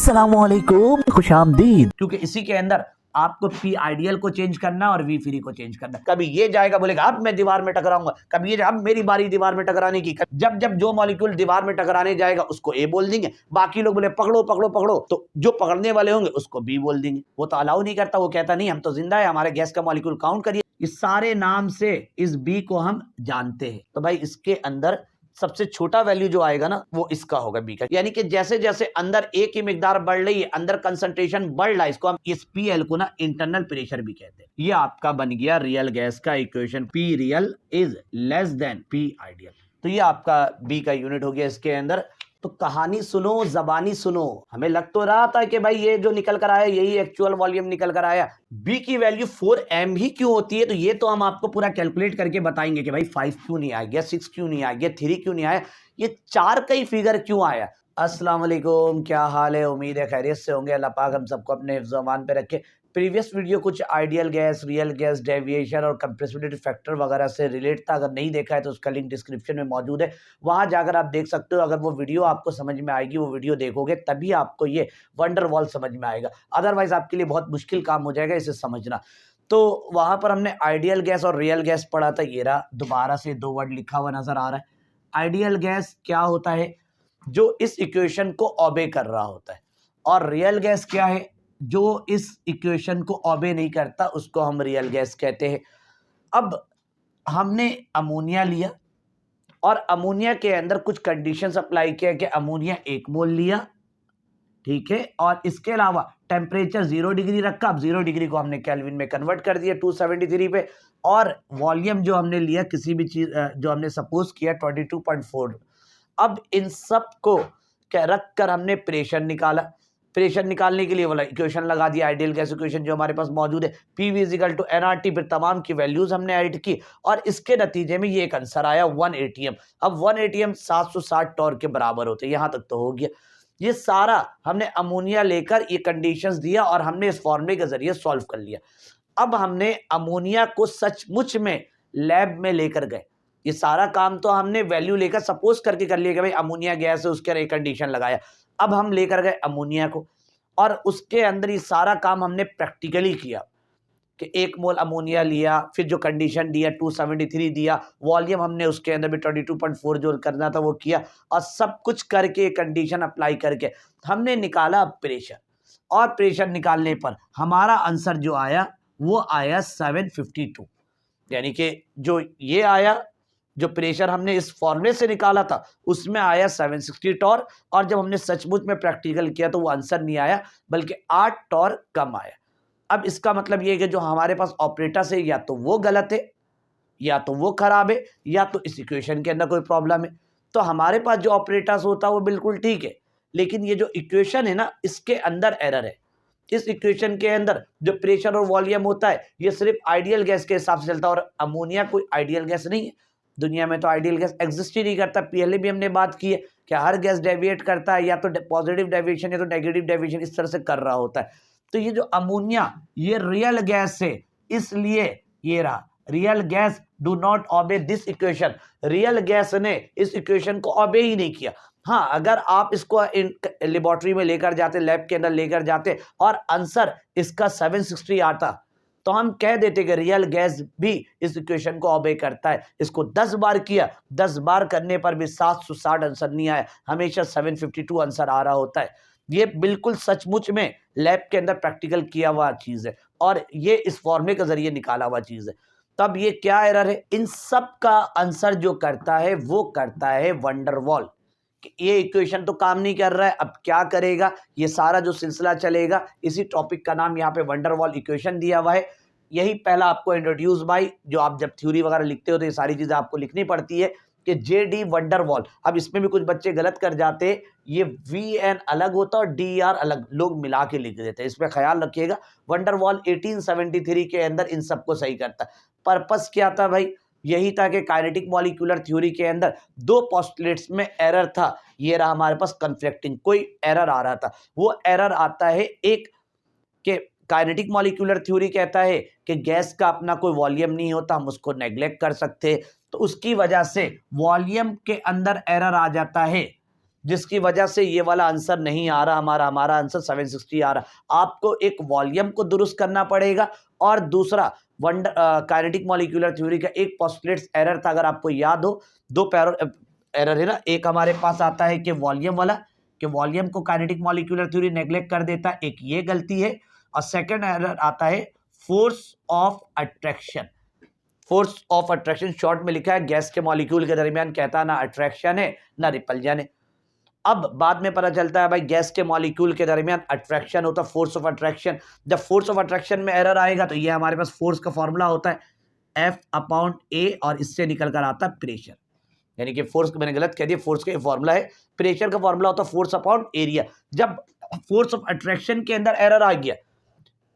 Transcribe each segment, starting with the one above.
अस्सलामुअलैकुम, खुशामदीद। क्योंकि इसी के अंदर आपको पी आइडियल को चेंज करना है और वी फ्री को चेंज करना है। कभी ये जाएगा बोलेगा अब मैं दीवार में टकराऊंगा, कभी ये अब मेरी बारी दीवार में टकराने की। जब जब जो मॉलिक्यूल दीवार में टकराने जाएगा उसको ए बोल देंगे, बाकी लोग बोले पकड़ो पकड़ो पकड़ो, तो जो पकड़ने वाले होंगे उसको बी बोल देंगे। वो तो अलाउ नहीं करता, वो कहता नहीं हम तो जिंदा है, हमारे गैस का मॉलिक्यूल काउंट करिए। इस सारे नाम से इस बी को हम जानते हैं। तो भाई इसके अंदर सबसे छोटा वैल्यू जो आएगा ना वो इसका होगा बी का। यानी कि जैसे जैसे अंदर ए की मिकदार बढ़ रही है, अंदर कंसंट्रेशन बढ़ रहा है, इसको हम इस पीएल को ना इंटरनल प्रेशर भी कहते हैं। ये आपका बन गया रियल गैस का equation, P real is less then P ideal. तो ये आपका बी का यूनिट हो गया इसके अंदर। तो कहानी सुनो, जबानी सुनो। हमें लग तो रहा था कि भाई ये जो निकल कर आया यही एक्चुअल वॉल्यूम निकल कर आया। बी की वैल्यू 4m ही क्यों होती है, तो ये तो हम आपको पूरा कैलकुलेट करके बताएंगे कि भाई 5 क्यों नहीं आ गया, 6 क्यों नहीं आ गया, 3 क्यों नहीं आया, ये 4 का ही फिगर क्यों आया। अस्सलाम वालेकुम, क्या हाल है? उम्मीद है खैरियत से होंगे। अल्लाह पाक हम सबको अपने हिफ्ज़ अमान पे रखे। प्रीवियस वीडियो कुछ ideal gas, real gas, deviation और कंप्रेसिबिलिटी फैक्टर वगैरह से रिलेट था। अगर नहीं देखा है तो उसका लिंक डिस्क्रिप्शन में मौजूद है, वहां जाकर आप देख सकते हो। अगर वो वीडियो आपको समझ में आएगी, वो वीडियो देखोगे तभी आपको ये वंडर वॉल समझ में आएगा, अदरवाइज आपके लिए बहुत मुश्किल काम हो जाएगा इसे समझना। तो वहां पर हमने आइडियल गैस और रियल गैस पढ़ा था। ये रहा, दोबारा से 2 वर्ड लिखा हुआ नजर आ रहा है। आइडियल गैस क्या होता है? जो इस इक्वेशन को ओबे कर रहा होता है। और रियल गैस क्या है? जो इस इक्वेशन को ओबे नहीं करता, उसको हम रियल गैस कहते हैं। अब हमने अमोनिया लिया और अमोनिया के अंदर कुछ कंडीशंस अप्लाई किया कि अमोनिया 1 मोल लिया, ठीक है, और इसके अलावा टेम्परेचर 0 डिग्री रखा। अब 0 डिग्री को हमने केल्विन में कन्वर्ट कर दिया 273 पे, और वॉल्यूम जो हमने लिया किसी भी चीज जो हमने सपोज किया 22.4। अब इन सब को रख कर हमने प्रेशर निकाला। प्रेशर निकालने के लिए वाला इक्वेशन लगा दिया, आइडियल गैस इक्वेशन जो हमारे पास मौजूद है, PV इक्वल टू nRT। फिर तमाम की वैल्यूज हमने ऐड की और इसके नतीजे में ये एक आंसर आया 1 atm। अब 1 atm 760 टॉर्क के बराबर होते हैं। यहां तक तो हो गया। ये सारा हमने अमोनिया लेकर ये कंडीशंस दिया और हमने इस फॉर्मूले के जरिए सॉल्व कर लिया। अब हमने अमोनिया को सचमुच में लैब में लेकर गए। ये सारा काम तो हमने वैल्यू लेकर सपोज करके कर लिया कि भाई अमोनिया गैस है, उसके एक कंडीशन लगाया। अब हम लेकर गए अमोनिया को और उसके अंदर ये सारा काम हमने प्रैक्टिकली किया कि 1 मोल अमोनिया लिया, फिर जो कंडीशन दिया 273 दिया, वॉल्यूम हमने उसके अंदर भी 22.4 जो करना था वो किया, और सब कुछ करके कंडीशन अप्लाई करके हमने निकाला प्रेशर। और प्रेशर निकालने पर हमारा आंसर जो आया वो आया 752। यानी कि जो ये आया, जो प्रेशर हमने इस फॉर्मूले से निकाला था उसमें आया 760 टॉर्क, और जब हमने सचमुच में प्रैक्टिकल किया तो वो आंसर नहीं आया बल्कि 8 टॉर्क कम आया। अब इसका मतलब ये है कि जो हमारे पास ऑपरेटर्स है या तो वो गलत है, या तो वो खराब है, या तो इस इक्वेशन के अंदर कोई प्रॉब्लम है। तो हमारे पास जो ऑपरेटर्स होता है वो बिल्कुल ठीक है, लेकिन ये जो इक्वेशन है ना इसके अंदर एरर है। इस इक्वेशन के अंदर जो प्रेशर और वॉल्यूम होता है ये सिर्फ आइडियल गैस के हिसाब से चलता है, और अमोनिया कोई आइडियल गैस नहीं है। दुनिया में तो आइडियल गैस एग्जिस्ट ही नहीं करता। पहले भी हमने बात की है कि हर गैस डेविएट करता है, या तो पॉजिटिव डेविएशन या तो नेगेटिव डेविएशन, इस तरह से कर रहा होता है। तो ये जो अमोनिया ये रियल गैस है, इसलिए ये रहा real gas do not obey this equation. Real gas ने इस इक्वेशन को ओबे ही नहीं किया। हाँ, अगर आप इसको लेबोरेटरी में लेकर जाते, लैब के अंदर लेकर जाते और आंसर इसका 760 आता, तो हम कह देते कि रियल गैस भी इस इक्वेशन को ओबे करता है। इसको 10 बार किया, 10 बार करने पर भी 760 आंसर नहीं आया, हमेशा 752 आंसर आ रहा होता है। ये बिल्कुल सचमुच में लैब के अंदर प्रैक्टिकल किया हुआ चीज है, और ये इस फॉर्मूले के जरिए निकाला हुआ चीज है। तब ये क्या एरर है? इन सब का आंसर जो करता है वो करता है वंडरवॉल। ये इक्वेशन तो काम नहीं कर रहा है, अब क्या करेगा? ये सारा जो सिलसिला चलेगा, इसी टॉपिक का नाम यहाँ पे वंडरवॉल इक्वेशन दिया हुआ है। यही पहला आपको इंट्रोड्यूस बाय, जो आप जब थ्योरी वगैरह लिखते हो तो ये सारी चीजें आपको लिखनी पड़ती है कि JD वंडरवॉल। अब इसमें भी कुछ बच्चे गलत कर जाते हैं, ये VN अलग होता है और DR अलग, लोग मिला के लिख देते हैं। इसमें ख्याल रखिएगा। वंडरवॉल 1873 के अंदर इन सबको सही करता है। पर्पस क्या था भाई? यही था कि काइनेटिक मॉलिक्यूलर थ्योरी के अंदर 2 पोस्टुलेट्स में एरर था। ये रहा हमारे पास कन्फ्लिक्टिंग, कोई एरर आ रहा था। वो एरर आता है एक कि काइनेटिक मॉलिक्यूलर थ्योरी कहता है कि गैस का अपना कोई वॉल्यूम नहीं होता, हम उसको नेग्लेक्ट कर सकते हैं, तो उसकी वजह से वॉल्यूम के अंदर एरर आ जाता है। जिसकी वजह से ये वाला आंसर नहीं आ रहा, हमारा आंसर 760 आ रहा। आपको एक वॉल्यूम को दुरुस्त करना पड़ेगा और दूसरा काइनेटिक मॉलिक्यूलर थ्योरी का एक पोस्टुलेट्स एरर था, अगर आपको याद हो, दो एरर है ना, एक हमारे पास आता है कि वॉल्यूम वाला, कि वॉल्यूम को काइनेटिक मॉलिक्यूलर थ्योरी नेग्लेक्ट कर देता है, एक ये गलती है, और सेकंड एरर आता है force of attraction. Force of attraction short में लिखा है गैस के मॉलिक्यूल के दरमियान कहता ना अट्रैक्शन है ना रिपल्जन है। अब बाद में पता चलता है भाई गैस के मॉलिक्यूल के दरमियान अट्रैक्शन होता है, फोर्स ऑफ अट्रैक्शन। जब फोर्स ऑफ अट्रैक्शन में एरर आएगा तो ये हमारे पास फोर्स का फॉर्मूला होता है F/A, और इससे निकल कर आता है प्रेशर, यानी कि फोर्स, मैंने गलत कह दिया, फोर्स का फॉर्मूला है, प्रेशर का फॉर्मूला होता है फोर्स अपॉन एरिया। जब फोर्स ऑफ अट्रैक्शन के अंदर एरर आ गया,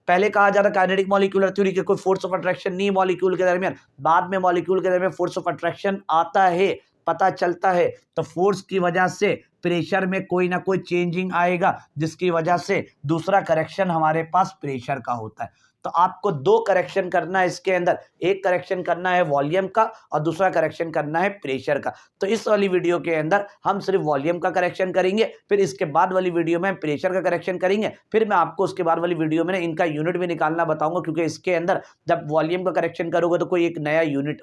पहले कहा जाता काइनेटिक मॉलिक्यूलर थ्योरी के कोई फोर्स ऑफ अट्रैक्शन नहीं मॉलिक्यूल के दरमियान, बाद में मॉलिक्यूल के दरमियान फोर्स ऑफ अट्रैक्शन आता है, पता चलता है, तो फोर्स की वजह से प्रेशर में कोई ना कोई चेंजिंग आएगा, जिसकी वजह से दूसरा करेक्शन हमारे पास प्रेशर का होता है। तो आपको दो करेक्शन करना है इसके अंदर, एक करेक्शन करना है वॉल्यूम का और दूसरा करेक्शन करना है प्रेशर का। तो इस वाली वीडियो के अंदर हम सिर्फ वॉल्यूम का करेक्शन करेंगे, फिर इसके बाद वाली वीडियो में प्रेशर का करेक्शन करेंगे, फिर मैं आपको उसके बाद वाली वीडियो में इनका यूनिट भी निकालना बताऊंगा, क्योंकि इसके अंदर जब वॉल्यूम का करेक्शन करोगे तो कोई एक नया यूनिट,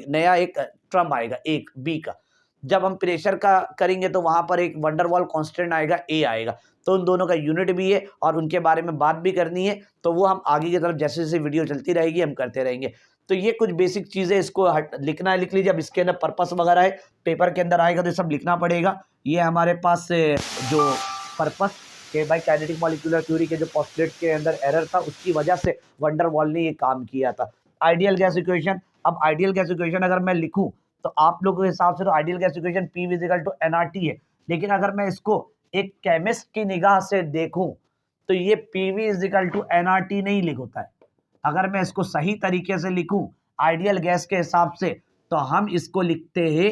नया एक टर्म आएगा, एक बी का। जब हम प्रेशर का करेंगे तो वहां पर एक वंडरवॉल कांस्टेंट आएगा, ए आएगा, तो उन दोनों का यूनिट भी है और उनके बारे में बात भी करनी है। तो वो हम आगे की तरफ जैसे जैसे वीडियो चलती रहेगी हम करते रहेंगे। तो ये कुछ बेसिक चीज़ें, इसको लिखना है, लिख लीजिए। अब इसके अंदर पर्पस वगैरह है, पेपर के अंदर आएगा तो ये सब लिखना पड़ेगा। ये हमारे पास जो पर्पस के भाई काइनेटिक मॉलिक्यूलर थ्योरी के जो पोस्टुलेट के अंदर एरर था, उसकी वजह से वंडरवॉल ने ये काम किया था। आइडियल गैस इक्वेशन, अब आइडियल गैस इक्वेशन अगर मैं लिखूं तो आप लोगों के हिसाब से तो ideal gas equation P = nRT है, लेकिन अगर मैं इसको एक केमिस्ट की निगाह से देखूं तो ये PV = nRT नहीं लिख होता है। अगर मैं इसको सही तरीके से लिखूं आइडियल गैस के हिसाब से तो हम इसको लिखते हैं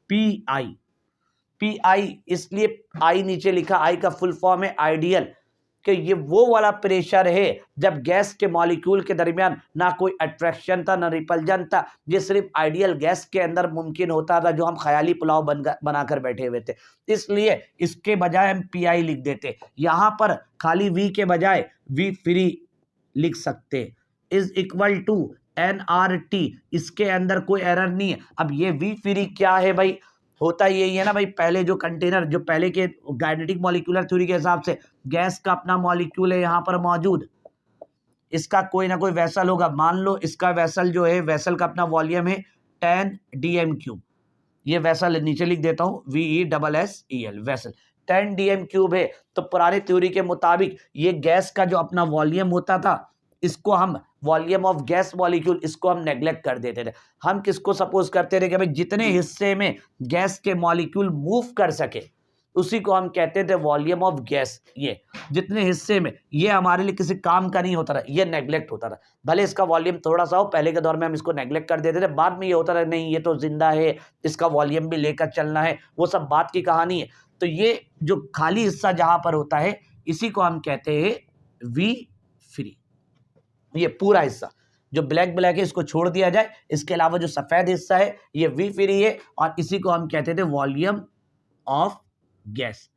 PI, इसलिए I नीचे लिखा, I का फुल फॉर्म है आइडियल, कि ये वो वाला प्रेशर है जब गैस के मॉलिक्यूल के दरमियान ना कोई अट्रैक्शन था ना रिपल्जन था। ये सिर्फ आइडियल गैस के अंदर मुमकिन होता था, जो हम ख्याली पुलाव बनाकर बैठे हुए थे। इसलिए इसके बजाय हम PI लिख देते, यहाँ पर खाली V के बजाय V फ्री लिख सकते, = nRT, इसके अंदर कोई एरर नहीं है। अब ये V फ्री क्या है भाई, होता यही है ना भाई, पहले जो कंटेनर, जो पहले के काइनेटिक मॉलिक्यूलर थ्योरी के हिसाब से गैस का अपना मॉलिक्यूल है यहाँ पर मौजूद, इसका कोई ना कोई वेसल होगा। मान लो इसका वेसल जो है, वेसल का अपना वॉल्यूम है 10 dm³, ये वेसल नीचे लिख देता हूँ VESSEL, वेसल 10 dm³ है। तो पुराने थ्योरी के मुताबिक ये गैस का जो अपना वॉल्यूम होता था, इसको हम वॉल्यूम ऑफ गैस मॉलिक्यूल, इसको हम नेग्लेक्ट कर देते थे। हम किसको सपोज करते थे कि भाई जितने हिस्से में गैस के मॉलिक्यूल मूव कर सके उसी को हम कहते थे वॉल्यूम ऑफ गैस। ये जितने हिस्से में, ये हमारे लिए किसी काम का नहीं होता था, ये नेग्लेक्ट होता था। भले इसका वॉल्यूम थोड़ा सा हो, पहले के दौर में हम इसको नेग्लेक्ट कर देते थे, बाद में ये होता था नहीं ये तो जिंदा है, इसका वॉल्यूम भी लेकर चलना है, वो सब बात की कहानी है। तो ये जो खाली हिस्सा जहां पर होता है इसी को हम कहते हैं V फ्री। ये पूरा हिस्सा जो ब्लैक है इसको छोड़ दिया जाए, इसके अलावा जो सफेद हिस्सा है ये V फ्री है, और इसी को हम कहते थे वॉल्यूम ऑफ गैस।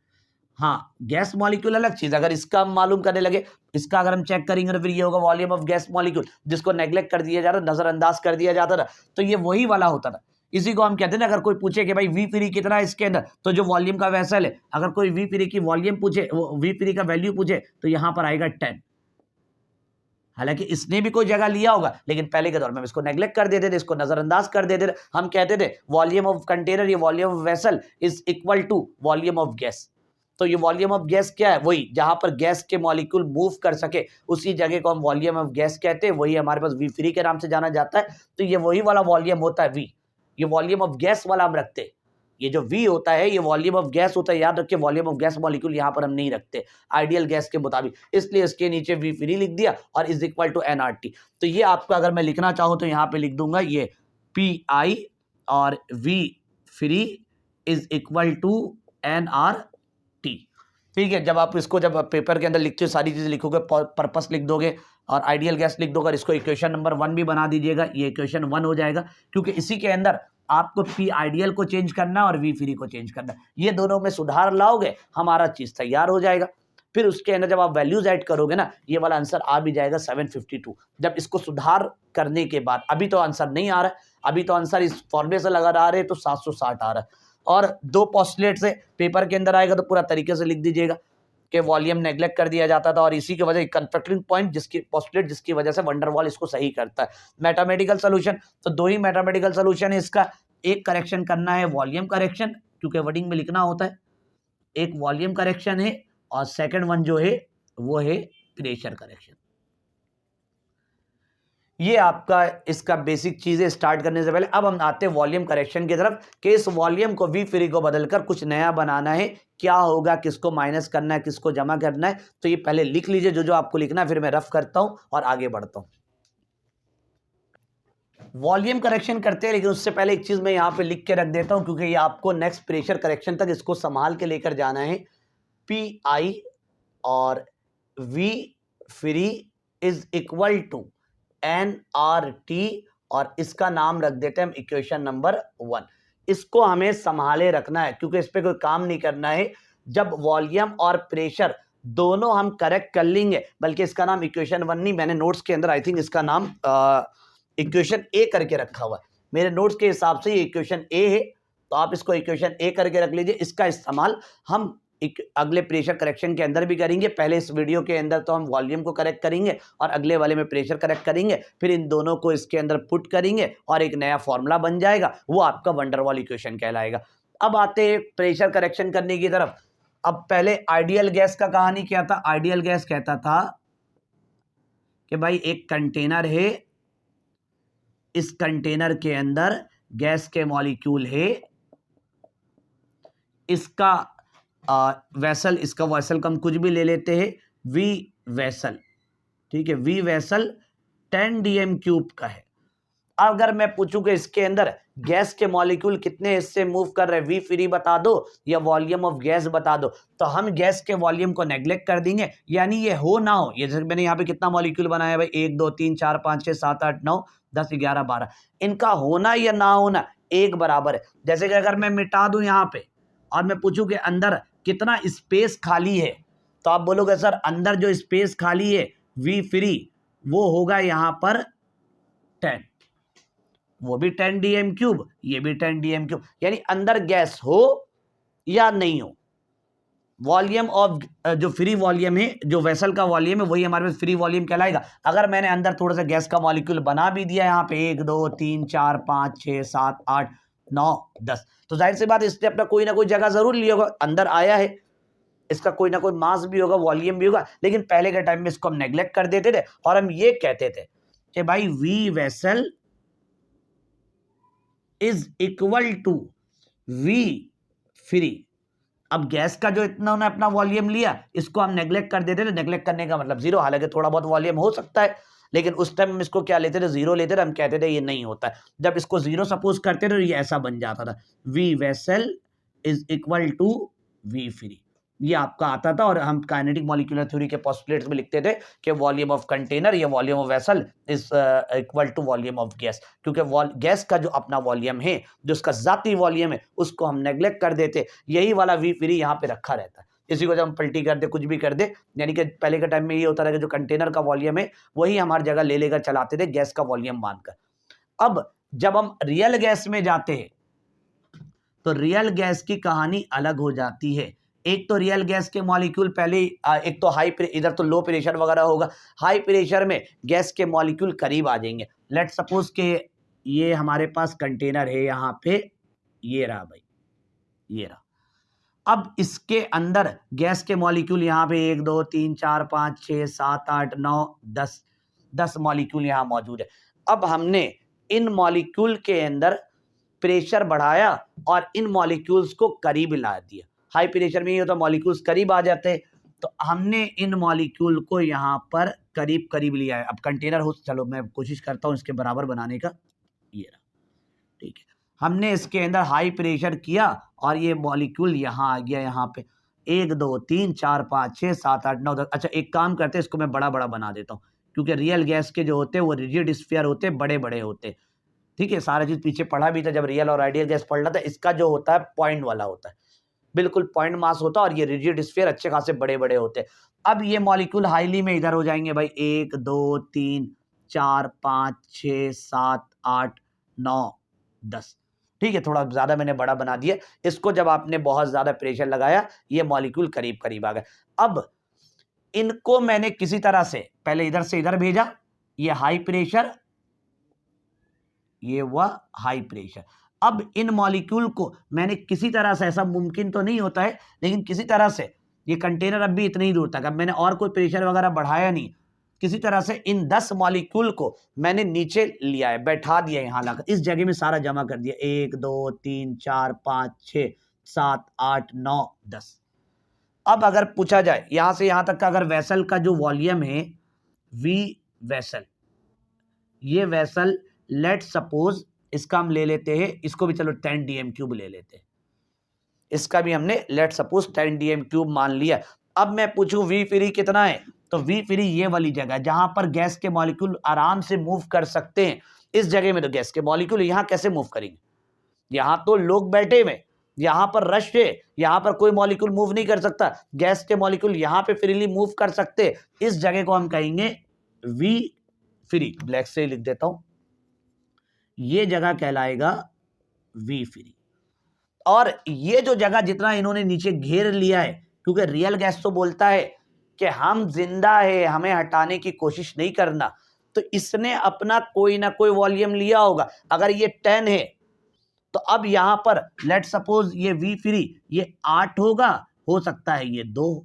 हाँ, गैस मॉलिक्यूल अलग चीज, अगर इसका हम मालूम करने लगे, इसका अगर हम चेक करेंगे तो फिर ये होगा वॉल्यूम ऑफ गैस मॉलिक्यूल, जिसको नेग्लेक्ट कर दिया जाता, नजरअंदाज कर दिया जाता था। तो ये वही वाला होता था, इसी को हम कहते हैं ना, अगर कोई पूछे कि भाई V फ्री कितना है इसके अंदर, तो जो वॉल्यूम का वेसल है, अगर कोई V फ्री की वॉल्यूम पूछे, V फ्री का वैल्यू पूछे, तो यहां पर आएगा 10। हालांकि इसने भी कोई जगह लिया होगा, लेकिन पहले के दौर में हम इसको नेग्लेक्ट कर देते थे, इसको नजरअंदाज कर देते थे। हम कहते थे वॉल्यूम ऑफ कंटेनर, ये volume of vessel = volume of gas. तो ये वॉल्यूम ऑफ गैस क्या है, वही जहां पर गैस के मॉलिक्यूल मूव कर सके उसी जगह को हम वॉल्यूम ऑफ गैस कहते हैं, वही हमारे पास V फ्री के नाम से जाना जाता है। तो ये वही वाला वॉल्यूम होता है V, ये वॉल्यूम ऑफ गैस वाला हम रखते हैं। ये जो V होता है ये वॉल्यूम ऑफ गैस होता है, याद रखिए वॉल्यूम ऑफ गैस मॉलिक्यूल यहाँ पर हम नहीं रखते आइडियल गैस के मुताबिक, इसलिए इसके नीचे V फ्री लिख दिया और = nRT। तो ये आपका अगर मैं लिखना चाहूँ तो यहाँ पे लिख दूंगा ये PI और V फ्री = nRT। ठीक है, जब आप इसको जब पेपर के अंदर लिखते हो सारी चीजें लिखोगे, पर्पस लिख दोगे और आइडियल गैस लिख दोगे, इसको इक्वेशन नंबर 1 भी बना दीजिएगा, ये इक्वेशन 1 हो जाएगा, क्योंकि इसी के अंदर आपको पी आइडियल को चेंज करना और वी फ्री को चेंज करना। ये दोनों में सुधार लाओगे, हमारा चीज तैयार हो जाएगा। फिर उसके अंदर जब आप वैल्यूज ऐड करोगे ना, ये वाला आंसर आ भी जाएगा 752। जब इसको सुधार करने के बाद, अभी तो आंसर नहीं आ रहा है, अभी तो आंसर इस फॉर्मूले से लगा आ रहे हैं तो 760 आ रहा है। और 2 पोस्टुलेट से पेपर के अंदर आएगा तो पूरा तरीके से लिख दीजिएगा कि वॉल्यूम नेग्लेक्ट कर दिया जाता था और इसी की वजह कंफ्लिक्टिंग पॉइंट जिसकी पोस्टुलेट जिसकी वजह से वंडरवॉल इसको सही करता है। मैथमेटिकल सोल्यूशन, तो 2 ही मैथमेटिकल सोल्यूशन है इसका। एक करेक्शन करना है वॉल्यूम करेक्शन, क्योंकि वर्डिंग में लिखना होता है, एक वॉल्यूम करेक्शन है और सेकंड वन जो है वो है प्रेशर करेक्शन। ये आपका इसका बेसिक चीजें स्टार्ट करने से पहले अब हम आते हैं वॉल्यूम करेक्शन की तरफ कि इस वॉल्यूम को वी फ्री को बदलकर कुछ नया बनाना है। क्या होगा, किसको माइनस करना है, किसको जमा करना है, तो ये पहले लिख लीजिए जो जो आपको लिखना है, फिर मैं रफ करता हूं और आगे बढ़ता हूं। वॉल्यूम करेक्शन करते हैं, लेकिन उससे पहले एक चीज मैं यहां पे लिख के रख देता हूं क्योंकि ये आपको नेक्स्ट प्रेशर करेक्शन तक इसको संभाल के लेकर जाना है। पी आई और V free is equal to NRT और इसका नाम रख देते हैं हम इक्वेशन नंबर 1। इसको हमें संभाले रखना है क्योंकि इस पे कोई काम नहीं करना है। जब वॉल्यूम और प्रेशर दोनों हम करेक्ट कर लेंगे, बल्कि इसका नाम इक्वेशन 1 नहीं, मैंने नोट्स के अंदर आई थिंक इसका नाम इक्वेशन ए करके रखा हुआ है। मेरे नोट्स के हिसाब से ये इक्वेशन ए है, तो आप इसको इक्वेशन ए करके रख लीजिए। इसका इस्तेमाल हम अगले प्रेशर करेक्शन के अंदर भी करेंगे। पहले इस वीडियो के अंदर तो हम वॉल्यूम को करेक्ट करेंगे और अगले वाले में प्रेशर करेक्ट करेंगे, फिर इन दोनों को इसके अंदर पुट करेंगे और एक नया फॉर्मूला बन जाएगा, वो आपका वंडरवॉल इक्वेशन कहलाएगा। अब आते हैं प्रेशर करेक्शन करने की तरफ। अब पहले आइडियल गैस का कहानी क्या था। आइडियल गैस कहता था कि भाई एक कंटेनर है, इस कंटेनर के अंदर गैस के मॉलिक्यूल है, इसका वेसल, इसका वेसल का हम कुछ भी ले लेते हैं, वी वेसल, ठीक है, वी वेसल 10 dm³ का है। अगर मैं पूछूं कि इसके अंदर गैस के मॉलिक्यूल कितने हिस्से मूव कर रहे हैं, वी फ्री बता दो या वॉल्यूम ऑफ गैस बता दो, तो हम गैस के वॉल्यूम को नेग्लेक्ट कर देंगे। यानी ये हो ना हो, ये जैसे मैंने यहाँ पे कितना मॉलिक्यूल बनाया भाई, 1 2 3 4 5 6 7 8 9 10 11 12, इनका होना या ना होना एक बराबर है। जैसे कि अगर मैं मिटा दूं यहाँ पे और मैं पूछूं कि अंदर कितना स्पेस खाली है, तो आप बोलोगे सर अंदर जो स्पेस खाली है वी फ्री वो होगा यहाँ पर 10, वो भी 10 dm³, ये भी 10 dm³, यानी अंदर गैस हो या नहीं हो, वॉल्यूम ऑफ जो फ्री वॉल्यूम है, जो वेसल का वॉल्यूम है, वही हमारे पास फ्री वॉल्यूम कहलाएगा। अगर मैंने अंदर थोड़ा सा गैस का मॉलिक्यूल बना भी दिया यहाँ पे 1 2 3 4 5 6 7 8 9 10, तो जाहिर सी बात इसने अपना कोई ना कोई जगह जरूर लिया होगा, अंदर आया है, इसका कोई ना कोई मास भी होगा, वॉल्यूम भी होगा। लेकिन पहले के टाइम में इसको हम नेग्लेक्ट कर देते थे और हम ये कहते थे कि भाई V vessel is equal to V free. अब गैस का जो इतना उन्होंने अपना वॉल्यूम लिया, इसको हम नेग्लेक्ट कर देते थे। नेग्लेक्ट करने का मतलब जीरो, हालांकि थोड़ा बहुत वॉल्यूम हो सकता है, लेकिन उस टाइम हम इसको क्या लेते थे, जीरो लेते थे। हम कहते थे ये नहीं होता है। जब इसको जीरो सपोज करते थे तो ये ऐसा बन जाता था, V vessel is equal to V free, ये आपका आता था। और हम काइनेटिक मॉलिक्यूलर थ्योरी के पोस्टुलेट्स में लिखते थे कि वॉल्यूम ऑफ कंटेनर या volume of vessel is equal to volume of gas, क्योंकि गैस का जो अपना वॉल्यूम है, जो उसका जाती वॉल्यूम है, उसको हम नेग्लेक्ट कर देते। यही वाला वी फ्री यहाँ पे रखा रहता है। इसी को जब हम पलटी कर दे, कुछ भी कर दे, यानी कि पहले के टाइम में ये होता था कि जो कंटेनर का वॉल्यूम है वही हमारी जगह ले लेकर चलाते थे गैस का वॉल्यूम मानकर। अब जब हम रियल गैस में जाते हैं तो रियल गैस की कहानी अलग हो जाती है। एक तो रियल गैस के मॉलिक्यूल पहले एक तो हाई, इधर तो लो प्रेशर वगैरह होगा, हाई प्रेशर में गैस के मॉलिक्यूल करीब आ जाएंगे। लेट सपोज के ये हमारे पास कंटेनर है, यहाँ पे ये रहा भाई, ये रहा। अब इसके अंदर गैस के मॉलिक्यूल यहाँ पे 1 2 3 4 5 6 7 8 9 10 मॉलिक्यूल यहाँ मौजूद है। अब हमने इन मॉलिक्यूल के अंदर प्रेशर बढ़ाया और इन मॉलिक्यूल्स को करीब ला दिया। हाई प्रेशर में ये होता है मॉलिक्यूल्स करीब आ जाते हैं, तो हमने इन मॉलिक्यूल को यहाँ पर करीब करीब लिया है। अब कंटेनर हो, चलो मैं कोशिश करता हूँ इसके बराबर बनाने का, ये रहा, ठीक है। हमने इसके अंदर हाई प्रेशर किया और ये मॉलिक्यूल यहाँ आ गया, यहाँ पे 1 2 3 4 5 6 7 8 9 10। अच्छा एक काम करते हैं, इसको मैं बड़ा बड़ा बना देता हूँ, क्योंकि रियल गैस के जो होते हैं वो रिजिड स्फीयर होते हैं, बड़े बड़े होते हैं, ठीक है, सारा चीज पीछे पढ़ा भी था जब रियल और आइडियल गैस पढ़ रहा था। इसका जो होता है पॉइंट वाला होता है, बिल्कुल पॉइंट मास होता है, और ये रिजिड स्फीयर अच्छे खासे बड़े बड़े होते हैं। अब ये मॉलिक्यूल हाईली में इधर हो जाएंगे भाई, 1 2 3 4 5 6 7 8 9 10। ठीक है, थोड़ा ज्यादा मैंने बड़ा बना दिया इसको। जब आपने बहुत ज्यादा प्रेशर लगाया, ये मॉलिक्यूल करीब करीब आ गए। अब इनको मैंने किसी तरह से पहले इधर से इधर भेजा, ये हाई प्रेशर, ये हुआ हाई प्रेशर। अब इन मॉलिक्यूल को मैंने किसी तरह से, ऐसा मुमकिन तो नहीं होता है, लेकिन किसी तरह से, ये कंटेनर अब भी इतनी ही दूर तक, अब मैंने और कोई प्रेशर वगैरह बढ़ाया नहीं, किसी तरह से इन 10 मॉलिक्यूल को मैंने नीचे लिया है, बैठा दिया यहां लाकर, इस जगह में सारा जमा कर दिया, 1 2 3 4 5 6 7 8 9 10। अब अगर पूछा जाए यहां से यहां तक का, अगर वेसल का जो वॉल्यूम है वी वेसल, ये वेसल लेट सपोज इसका हम ले लेते हैं, इसको भी चलो 10 dm³ ले लेते हैं, इसका भी हमने लेट सपोज 10 dm³ मान लिया। अब मैं पूछूं वी फ्री कितना है, तो वी फ्री ये वाली जगह जहां पर गैस के मॉलिक्यूल आराम से मूव कर सकते हैं, इस जगह में तो गैस के मॉलिक्यूल यहां कैसे मूव करेंगे, यहां तो लोग बैठे हुए, यहां पर रश है, यहां पर कोई मॉलिक्यूल मूव नहीं कर सकता, गैस के मॉलिक्यूल यहां पे फ्रीली मूव कर सकते, इस जगह को हम कहेंगे वी फ्री। ब्लैक से लिख देता हूं, ये जगह कहलाएगा वी फ्री। और ये जो जगह जितना इन्होंने नीचे घेर लिया है, क्योंकि रियल गैस तो बोलता है कि हम जिंदा है, हमें हटाने की कोशिश नहीं करना, तो इसने अपना कोई ना कोई वॉल्यूम लिया होगा। अगर ये 10 है तो अब यहां पर लेट सपोज ये वी फ्री ये 8 होगा, हो सकता है ये 2,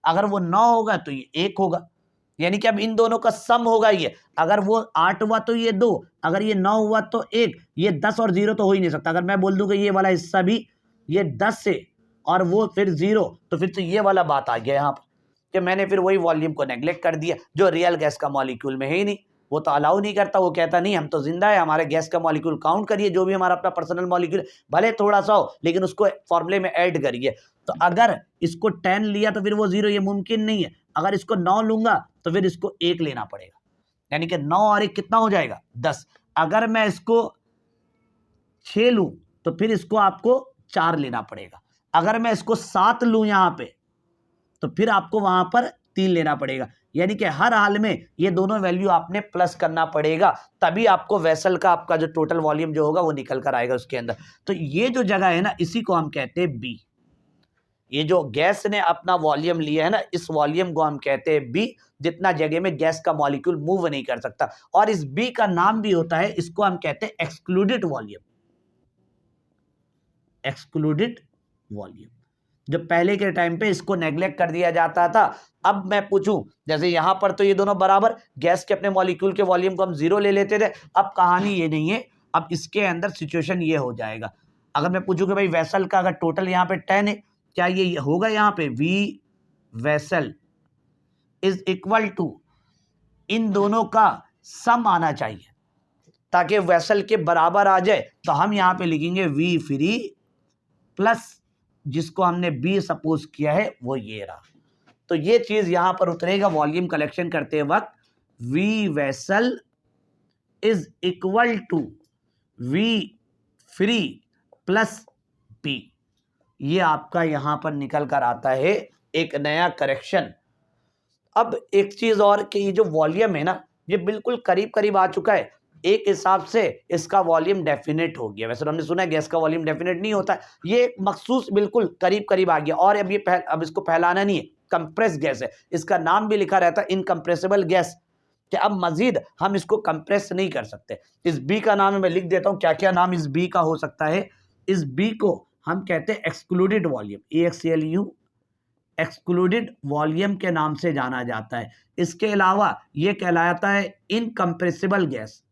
अगर वो 9 होगा तो ये 1 होगा, यानी कि अब इन दोनों का सम होगा ये, अगर वो 8 हुआ तो ये 2, अगर ये 9 हुआ तो 1, ये 10 और 0 तो हो ही नहीं सकता। अगर मैं बोल दूं कि ये वाला हिस्सा भी ये 10 से और वो फिर 0, तो फिर तो ये वाला बात आ गया यहाँ पर कि मैंने फिर वही वॉल्यूम को नेग्लेक्ट कर दिया, जो रियल गैस का मॉलिक्यूल में है ही नहीं, वो तो अलाउ नहीं करता, वो कहता नहीं हम तो जिंदा है, हमारे गैस का मॉलिक्यूल काउंट करिए, जो भी हमारा अपना पर्सनल मॉलिक्यूल भले थोड़ा सा हो लेकिन उसको फॉर्मूले में ऐड करिए। तो अगर इसको 10 लिया तो फिर वो 0, ये मुमकिन नहीं है। अगर इसको 9 लूंगा तो फिर इसको 1 लेना पड़ेगा, यानी कि 9 और 1 कितना हो जाएगा 10। अगर मैं इसको 6 लूं तो फिर इसको आपको 4 लेना पड़ेगा। अगर मैं इसको 7 लूं यहां पे तो फिर आपको वहां पर 3 लेना पड़ेगा, यानी कि हर हाल में ये दोनों वैल्यू आपने प्लस करना पड़ेगा, तभी आपको वेसल का आपका जो टोटल वॉल्यूम जो होगा वो निकल कर आएगा उसके अंदर। तो ये जो जगह है ना, इसी को हम कहते हैं बी। ये जो गैस ने अपना वॉल्यूम लिया है ना, इस वॉल्यूम को हम कहते हैं बी, जितना जगह में गैस का मॉलिक्यूल मूव नहीं कर सकता। और इस बी का नाम भी होता है, इसको हम कहते हैं एक्सक्लूडेड वॉल्यूम। एक्सक्लूडेड वॉल्यूम, जब पहले के टाइम पे इसको नेग्लेक्ट कर दिया जाता था। अब मैं पूछूं, जैसे यहां पर तो ये दोनों बराबर, गैस के अपने मॉलिक्यूल के वॉल्यूम को हम 0 ले लेते थे, अब कहानी ये नहीं है, अब इसके अंदर सिचुएशन ये हो जाएगा। अगर मैं पूछूं कि भाई वेसल का अगर टोटल यहाँ पे 10 है, क्या ये होगा यहाँ पे V vessel is equal to, इन दोनों का सम आना चाहिए ताकि वेसल के बराबर आ जाए, तो हम यहाँ पे लिखेंगे वी फ्री प्लस जिसको हमने बी सपोज किया है वो ये रहा। तो ये चीज यहां पर उतरेगा वॉल्यूम कलेक्शन करते वक्त, V vessel is equal to V free plus B, ये आपका यहां पर निकल कर आता है एक नया करेक्शन। अब एक चीज और कि ये जो वॉल्यूम है ना, ये बिल्कुल करीब करीब आ चुका है, एक हिसाब से इसका वॉल्यूम डेफिनेट हो गया। वैसे तो हमने सुना है गैस का वॉल्यूम डेफिनेट नहीं होता, ये मखसूस बिल्कुल करीब करीब आ गया। और अब ये अब इसको फैलाना नहीं है, कंप्रेस गैस है, इसका नाम भी लिखा रहता है इनकम्प्रेसिबल गैस, कि अब मजीद हम इसको कंप्रेस नहीं कर सकते। इस बी का नाम मैं लिख देता हूं, क्या क्या नाम इस बी का हो सकता है। इस बी को हम कहते हैं excluded volume, EXCLU, excluded volume के नाम से जाना जाता है। इसके अलावा यह कहलाता है इनकम्प्रेसिबल गैस।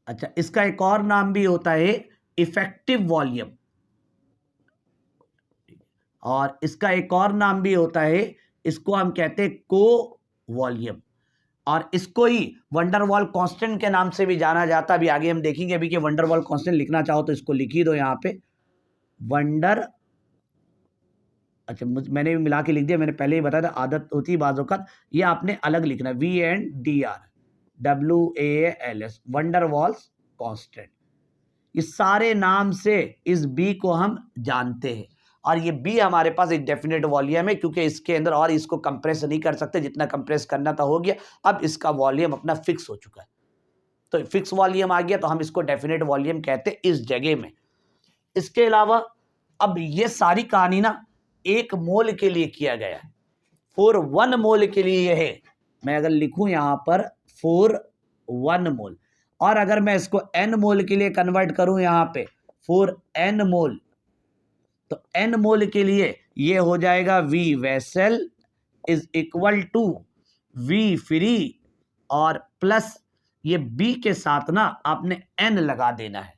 अच्छा, इसका एक और नाम भी होता है इफेक्टिव वॉल्यूम, और इसका एक और नाम भी होता है, इसको हम कहते हैं को वॉल्यूम, और इसको ही वंडरवॉल कांस्टेंट के नाम से भी जाना जाता है। अभी आगे हम देखेंगे अभी कि वंडरवॉल कांस्टेंट लिखना चाहो तो इसको लिख ही दो यहाँ पे वंडर, अच्छा मैंने भी मिला के लिख दिया, मैंने पहले ही बताया था आदत होती है बाजों का, ये आपने अलग लिखना है VNDR, WALS, wonder walls constant. इस सारे नाम से इस बी को हम जानते हैं और ये बी हमारे पास एक डेफिनेट वॉल्यूम है, क्योंकि इसके अंदर और इसको कंप्रेस नहीं कर सकते, जितना कंप्रेस करना था हो गया। अब इसका वॉल्यूम अपना फिक्स हो चुका है, तो फिक्स वॉल्यूम आ गया, तो हम इसको डेफिनेट वॉल्यूम कहते हैं इस जगह में। इसके अलावा अब ये सारी कहानी ना 1 मोल के लिए किया गया है, फॉर 1 मोल के लिए ये है। मैं अगर लिखूं यहां पर फॉर 1 मोल, और अगर मैं इसको n मोल के लिए कन्वर्ट करूं यहां पे फॉर n मोल, तो n मोल के लिए ये हो जाएगा V vessel is equal to V free और प्लस ये B के साथ ना आपने n लगा देना है।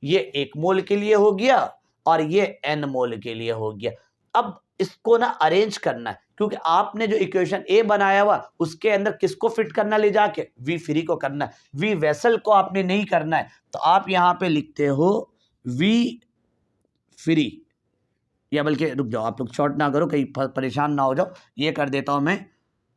ये 1 मोल के लिए हो गया और ये n मोल के लिए हो गया। अब इसको ना अरेंज करना है, क्योंकि आपने जो इक्वेशन ए बनाया हुआ उसके अंदर किसको फिट करना ले जाके, वी फ्री को करना है, वी वेसल को आपने नहीं करना है। तो आप यहां पे लिखते हो वी फ्री, या बल्कि रुक जाओ, आप लोग शॉर्ट ना करो, कहीं परेशान ना हो जाओ, ये कर देता हूं मैं,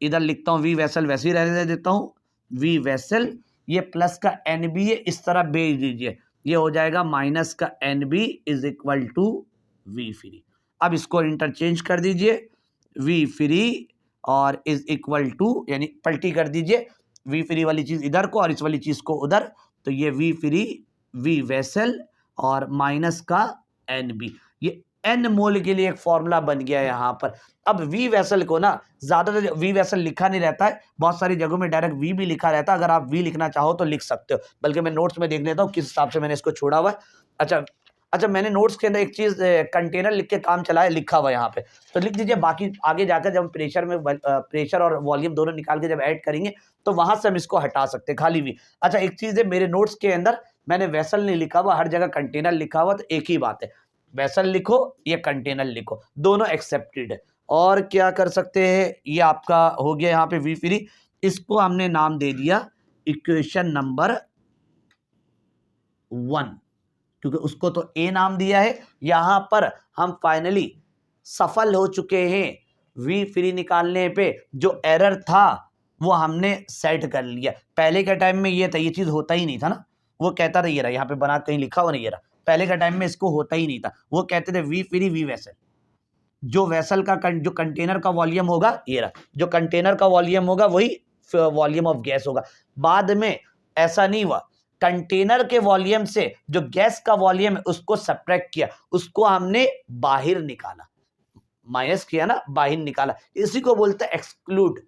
इधर लिखता हूं वी वेसल, वैसे ही रहने देता हूं वी वेसल, ये प्लस का एन बी है, इस तरह भेज दीजिए, ये हो जाएगा माइनस का N B is equal to V free. अब इसको इंटरचेंज कर दीजिए, वी फ्री और इज इक्वल टू, यानी पलटी कर दीजिए वी फ्री वाली चीज इधर को और इस वाली चीज को उधर, तो ये वी फ्री वी वेसल और माइनस का एन बी, ये एन मोल के लिए एक फॉर्मूला बन गया है यहाँ पर। अब वी वेसल को ना ज्यादातर वी वेसल लिखा नहीं रहता है, बहुत सारी जगहों में डायरेक्ट वी भी लिखा रहता है, अगर आप वी लिखना चाहो तो लिख सकते हो, बल्कि मैं नोट्स में देख लेता हूँ किस हिसाब से मैंने इसको छोड़ा हुआ है। अच्छा मैंने नोट्स के अंदर एक चीज कंटेनर लिख के काम चलाया, लिखा हुआ यहाँ पे, तो लिख दीजिए, बाकी आगे जाकर जब प्रेशर और वॉल्यूम दोनों निकाल के जब ऐड करेंगे तो वहां से हम इसको हटा सकते हैं, खाली वी। अच्छा एक चीज है, मेरे नोट्स के अंदर मैंने वेसल नहीं लिखा हुआ, हर जगह कंटेनर लिखा हुआ, तो एक ही बात है, वेसल लिखो या कंटेनर लिखो, दोनों एक्सेप्टेड है। और क्या कर सकते हैं, ये आपका हो गया यहाँ पे वी फ्री, इसको हमने नाम दे दिया इक्वेशन नंबर 1, क्योंकि उसको तो ए नाम दिया है। यहां पर हम फाइनली सफल हो चुके हैं, वी फ्री निकालने पे जो एरर था वो हमने सेट कर लिया। पहले के टाइम में ये था, ये चीज होता ही नहीं था ना, वो कहता था, ये रहा यहाँ पे बना कहीं लिखा हुआ नहीं, ये रहा, पहले के टाइम में इसको होता ही नहीं था, वो कहते थे वी फ्री वी वेसल, जो वेसल का जो कंटेनर का वॉल्यूम होगा, ये रहा, जो कंटेनर का वॉल्यूम होगा वही वॉल्यूम ऑफ गैस होगा। बाद में ऐसा नहीं हुआ, कंटेनर के वॉल्यूम से जो गैस का वॉल्यूम है उसको सब्ट्रैक्ट किया, उसको हमने बाहर निकाला, माइनस किया ना, बाहर निकाला, इसी को बोलते हैं एक्सक्लूड।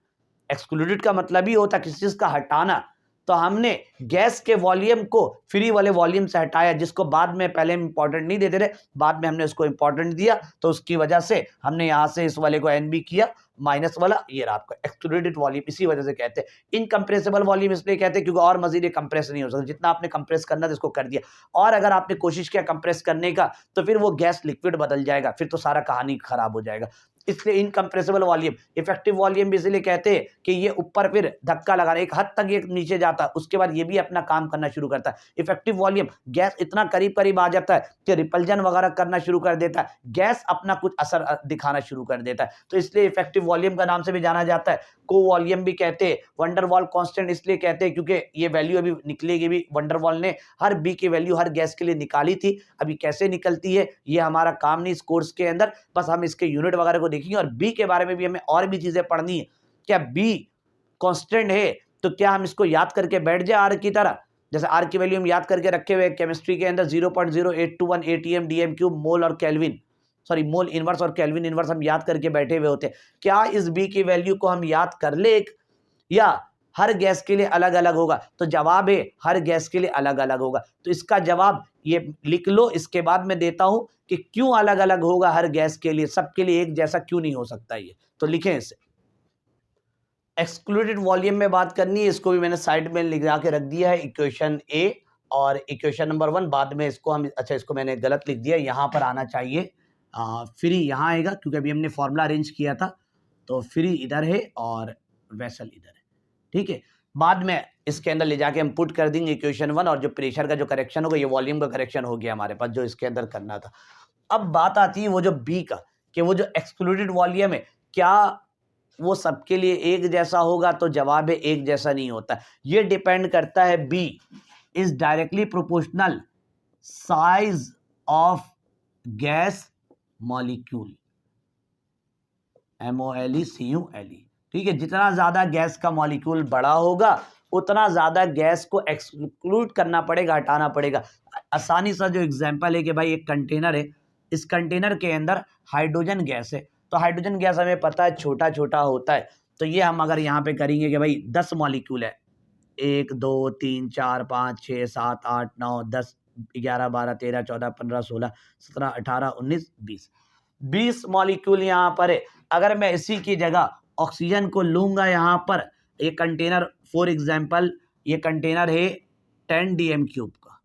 एक्सक्लूडेड का मतलब ही होता है किसी चीज का हटाना, तो हमने गैस के वॉल्यूम को फ्री वाले वॉल्यूम से हटाया, जिसको बाद में पहले हम इंपॉर्टेंट नहीं देते थे, बाद में हमने उसको इंपॉर्टेंट दिया, तो उसकी वजह से हमने यहां से इस वाले को एन बी किया, माइनस वाला, ये रहा आपका एक्सक्लूडेड वॉल्यूम। इसी वजह से कहते हैं इनकंप्रेसिबल वॉल्यूम, इसलिए कहते हैं क्योंकि और मजीद ये कंप्रेस नहीं हो सकता, जितना आपने कंप्रेस करना था इसको कर दिया, और अगर आपने कोशिश किया कंप्रेस करने का तो फिर वो गैस लिक्विड बदल जाएगा, फिर तो सारा कहानी खराब हो जाएगा, इसलिए इनकंप्रेसिबल वॉल्यूम। इफेक्टिव वॉल्यूम भी इसलिए कहते हैं कि ये ऊपर फिर धक्का लगाना, एक हद तक ये नीचे जाता है, उसके बाद ये भी अपना काम करना शुरू करता है। इफेक्टिव वॉल्यूम, गैस इतना करीब करीब आ जाता है कि रिपल्जन वगैरह करना शुरू कर देता है, गैस अपना कुछ असर दिखाना शुरू कर देता है, तो इसलिए इफेक्टिव वॉल्यूम का नाम से भी जाना जाता है। को वॉल्यूम भी कहते हैं, वंडर वॉल कांस्टेंट इसलिए कहते हैं क्योंकि ये वैल्यू अभी निकलेगी भी, वंडर वॉल ने हर बी की वैल्यू हर गैस के लिए निकाली थी, अभी कैसे निकलती है ये हमारा काम नहीं इस कोर्स के अंदर, बस हम इसके यूनिट वगैरह को देखेंगे, और बी के बारे में भी हमें और भी चीजें पढ़नी है। क्या बी कांस्टेंट है तो क्या हम इसको याद करके बैठ जाए आर की तरह, जैसे आर की वैल्यू हम याद करके रखे हुए केमिस्ट्री के अंदर 0.0821 एटीएम डीएम क्यूब मोल और केल्विन, सॉरी मोल इनवर्स और केल्विन इनवर्स हम याद करके बैठे हुए होते हैं। क्या इस बी की वैल्यू को हम याद कर ले, या हर गैस के लिए अलग अलग होगा? तो जवाब है हर गैस के लिए अलग अलग होगा। तो इसका जवाब ये लिख लो, इसके बाद मैं देता हूं कि क्यों अलग अलग होगा हर गैस के लिए, सबके लिए एक जैसा क्यों नहीं हो सकता ये, तो लिखें इसे। एक्सक्लूडेड वॉल्यूम में बात करनी है, इसको भी मैंने साइड में लिखा के रख दिया है, इक्वेशन ए और इक्वेशन नंबर 1, बाद में इसको हम, अच्छा इसको मैंने गलत लिख दिया, यहाँ पर आना चाहिए फ्री, यहाँ आएगा क्योंकि अभी हमने फॉर्मूला अरेंज किया था, तो फ्री इधर है और वेसल इधर है, ठीक है। बाद में इसके अंदर ले जाके हम पुट कर देंगे इक्वेशन 1, और जो प्रेशर का जो करेक्शन होगा ये वॉल्यूम का करेक्शन हो गया हमारे पास जो इसके अंदर करना था। अब बात आती है वो जो बी का, कि वो जो एक्सक्लूडेड वॉल्यूम है क्या वो सबके लिए एक जैसा होगा, तो जवाब है एक जैसा नहीं होता। ये डिपेंड करता है, B is directly proportional size of gas molecule, MOLECULE, ठीक है। जितना ज्यादा गैस का मॉलिक्यूल बड़ा होगा उतना ज्यादा गैस को एक्सक्लूड करना पड़ेगा, हटाना पड़ेगा। आसानी सा जो एग्जांपल है कि भाई एक कंटेनर है, इस कंटेनर के अंदर हाइड्रोजन गैस है, तो हाइड्रोजन गैस हमें पता है छोटा छोटा होता है, तो ये हम अगर यहाँ पे करेंगे कि भाई 10 मॉलिक्यूल है, 1 2 3 4 5 6 7 8 9 10 11 12 13 14 15 16 17 18 19 20 मॉलिक्यूल यहाँ पर है। अगर मैं इसी की जगह ऑक्सीजन को लूंगा यहाँ पर, ये कंटेनर फॉर एग्जांपल ये कंटेनर है 10 DM³ का,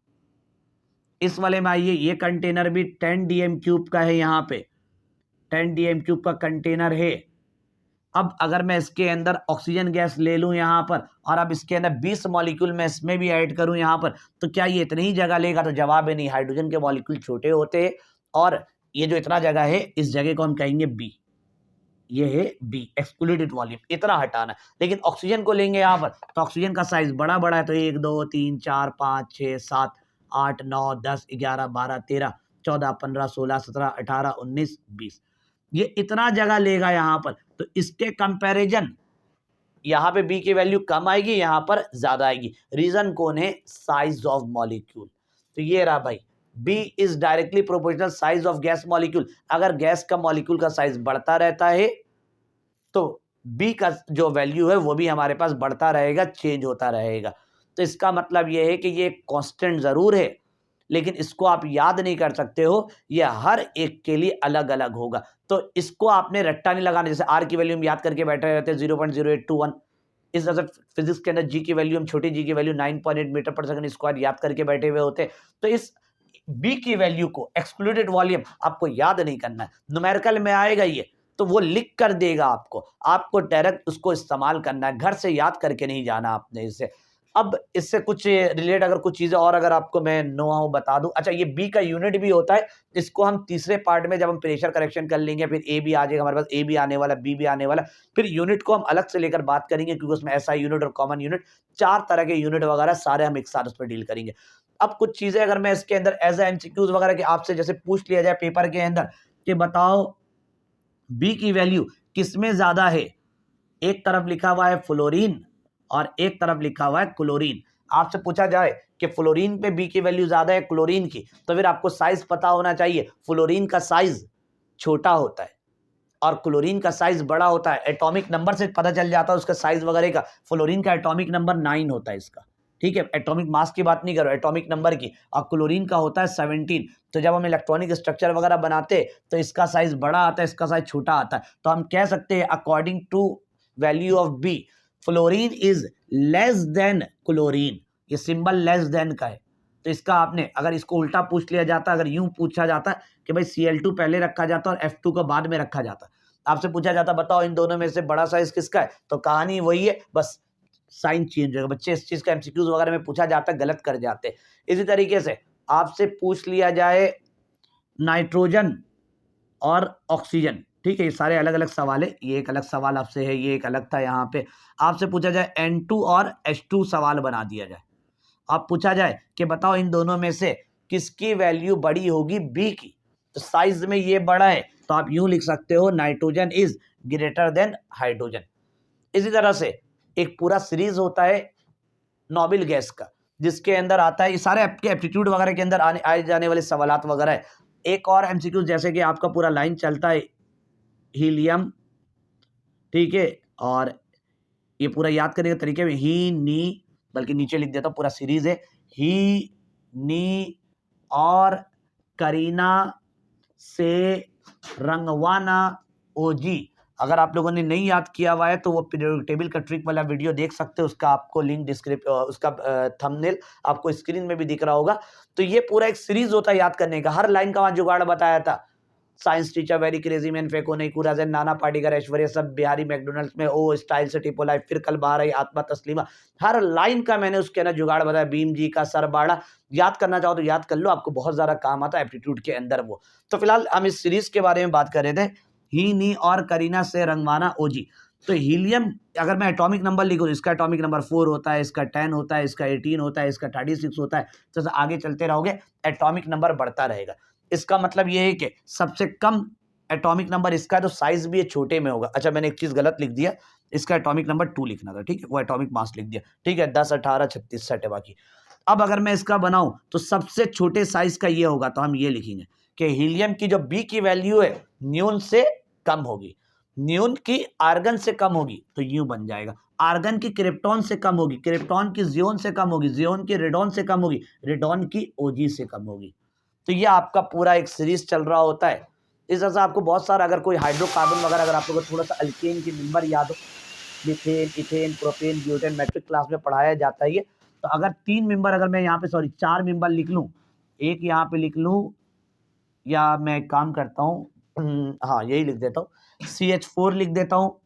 इस वाले में आइए ये कंटेनर भी 10 DM³ का है, यहाँ पे 10 DM³ का कंटेनर है। अब अगर मैं इसके अंदर ऑक्सीजन गैस ले लूं यहाँ पर, और अब इसके अंदर 20 मॉलिक्यूल मैं इसमें भी ऐड करूं यहाँ पर, तो क्या ये इतनी ही जगह लेगा? तो जवाब है नहीं, हाइड्रोजन के मॉलिक्यूल छोटे होते हैं, और ये जो इतना जगह है इस जगह को हम कहेंगे बी, ये है बी, एक्सक्लूडेड वॉल्यूम, इतना हटाना। लेकिन ऑक्सीजन को लेंगे यहाँ पर, तो ऑक्सीजन का साइज बड़ा बड़ा है, तो 1 2 3 4 5 6 7 8 9 10 11 12 13 14 15 16 17 18 19 20, ये इतना जगह लेगा यहाँ पर। तो इसके कंपैरिजन यहाँ पे बी की वैल्यू कम आएगी, यहाँ पर ज्यादा आएगी। रीजन कौन है? Size of molecule. तो ये रहा भाई, B is directly proportional size of gas molecule. अगर गैस का मॉलिक्यूल का साइज बढ़ता रहता है तो बी का जो वैल्यू है वो भी हमारे पास बढ़ता रहेगा, चेंज होता रहेगा। तो इसका मतलब ये है कि ये कांस्टेंट जरूर है, लेकिन इसको आप याद नहीं कर सकते हो, ये हर एक के लिए अलग अलग होगा। तो इसको आपने रट्टा नहीं लगाना, जैसे आर की वैल्यू हम याद करके बैठे रहते हैं 0.0821, इस तरह से फिजिक्स के अंदर जी की वैल्यू, हम छोटी जी की वैल्यू 9.8 मीटर पर सेकंड स्क्वायर याद करके बैठे हुए होते। तो इस बी की वैल्यू को, एक्सक्लूडेड वॉल्यूम, आपको याद नहीं करना है। न्यूमेरिकल में आएगा ये तो वो लिख कर देगा आपको डायरेक्ट उसको इस्तेमाल करना है, घर से याद करके नहीं जाना आपने इसे। अब इससे कुछ रिलेट अगर कुछ चीजें और अगर आपको मैं नो बता दूं, अच्छा ये बी का यूनिट भी होता है, इसको हम तीसरे पार्ट में जब हम प्रेशर करेक्शन कर लेंगे, फिर ए भी आ जाएगा हमारे पास, ए भी आने वाला, बी भी आने वाला, फिर यूनिट को हम अलग से लेकर बात करेंगे, क्योंकि उसमें ऐसा यूनिट और कॉमन यूनिट, 4 तरह के यूनिट वगैरह सारे हम एक साथ उस पर डील करेंगे। अब कुछ चीजें अगर मैं इसके अंदर एज MCQs वगैरह के आपसे जैसे पूछ लिया जाए पेपर के अंदर कि बताओ बी की वैल्यू किसमें ज्यादा है, एक तरफ लिखा हुआ है फ्लोरीन और एक तरफ लिखा हुआ है क्लोरीन, आपसे पूछा जाए कि फ्लोरीन पे बी की वैल्यू ज्यादा है क्लोरीन की, तो फिर आपको साइज पता होना चाहिए। फ्लोरीन का साइज छोटा होता है और क्लोरीन का साइज बड़ा होता है, एटॉमिक नंबर से पता चल जाता है उसका साइज वगैरह का। फ्लोरीन का एटॉमिक नंबर 9 होता है इसका, ठीक है, एटॉमिक मास की बात नहीं करो, एटॉमिक नंबर की, और क्लोरीन का होता है 17। तो जब हम इलेक्ट्रॉनिक स्ट्रक्चर वगैरह बनाते तो इसका साइज बड़ा आता है, इसका साइज छोटा आता है। तो हम कह सकते हैं according to value of B, fluorine is less than chlorine, ये सिंबल लेस देन का है। तो इसका आपने अगर इसको उल्टा पूछ लिया जाता, अगर यूं पूछा जाता कि भाई Cl2 पहले रखा जाता और F2 को बाद में रखा जाता, आपसे पूछा जाता बताओ इन दोनों में से बड़ा साइज किसका है, तो कहानी वही है, बस साइन चेंज होगा। बच्चे इस चीज का MCQs वगैरह में पूछा जाता है, गलत कर जाते हैं। इसी तरीके से आपसे पूछ लिया जाए नाइट्रोजन और ऑक्सीजन, ठीक है, ये सारे अलग अलग सवाल है, ये एक अलग सवाल आपसे है, ये एक अलग था। यहाँ पे आपसे पूछा जाए N2 और H2 सवाल बना दिया जाए, आप पूछा जाए कि बताओ इन दोनों में से किसकी वैल्यू बड़ी होगी बी की, तो साइज में ये बड़ा है, तो आप यूं लिख सकते हो nitrogen is greater than hydrogen. इसी तरह से एक पूरा सीरीज होता है नोबेल गैस का, जिसके अंदर आता है ये सारे आपके एप्टीट्यूड वगैरह के अंदर आए जाने वाले सवालात वगैरह है। एक और MCQ जैसे कि आपका पूरा लाइन चलता है हीलियम, ठीक है, और ये पूरा याद करने के तरीके में ही नी, बल्कि नीचे लिख देता हूं, पूरा सीरीज है ही नी और करीना से रंगवाना ओजी। अगर आप लोगों ने नहीं याद किया हुआ है तो वो पीरियोडिक टेबल का ट्रिक वाला वीडियो देख सकते हो, उसका आपको लिंक उसका थंबनेल आपको स्क्रीन में भी दिख रहा होगा। तो ये पूरा एक सीरीज होता है याद करने का, हर लाइन का वहां जुगाड़ बताया था। Science teacher very crazy man phaco नहीं कूड़ा से नाना पाटीकर ऐश्वर्या सब बिहारी मैकडोनल्ड्स में ओ स्टाइल से टिपो लाइफ फिर कल बाहर आई आत्मा तस्लीमा, हर लाइन का मैंने उसके अंदर जुगाड़ बताया। भीम जी का सर बाड़ा याद करना चाहो तो याद कर लो, आपको बहुत ज्यादा काम आता है एप्टीट्यूड के अंदर वो। तो फिलहाल हम इस सीरीज के बारे में बात कर रहे थे, ही नी और करीना से रंगवाना ओजी। तो हीलियम अगर मैं एटॉमिक नंबर लिखूँ, इसका एटॉमिक नंबर 4 होता है, इसका 10 होता है, इसका 18 होता है, इसका 36 होता है, तो आगे चलते रहोगे एटॉमिक नंबर बढ़ता रहेगा। इसका मतलब ये है कि सबसे कम एटॉमिक नंबर इसका है, तो साइज भी ये छोटे में होगा। अच्छा, मैंने एक चीज़ गलत लिख दिया, इसका एटॉमिक नंबर 2 लिखना था, ठीक है, वो एटॉमिक मास लिख दिया, ठीक है, 10, 18, 36 सेट है बाकी। अब अगर मैं इसका बनाऊं तो सबसे छोटे साइज का ये होगा, तो हम ये लिखेंगे कि हीलियम की जो बी की वैल्यू है न्यून से कम होगी, न्यून की आर्गन से कम होगी, तो यूं बन जाएगा। आर्गन की क्रिप्टॉन से कम होगी, क्रिप्टॉन की जियोन से कम होगी, जियोन की रेडॉन से कम होगी, रेडॉन की ओजी से कम होगी। तो ये आपका पूरा एक सीरीज चल रहा होता है। इस तरह से आपको बहुत सारा, अगर कोई हाइड्रोकार्बन वगैरह अगर आप लोगों को थोड़ा सा अल्केन के नंबर याद हो, methane, ethane, propane, butane, matric class में पढ़ाया जाता है ये। तो अगर 3 मेंबर, अगर मैं यहाँ पे 4 मेंबर लिख लूँ, एक यहाँ पे लिख लूँ, या मैं एक काम करता हूँ, हाँ यही लिख देता हूँ, CH4 लिख देता हूँ,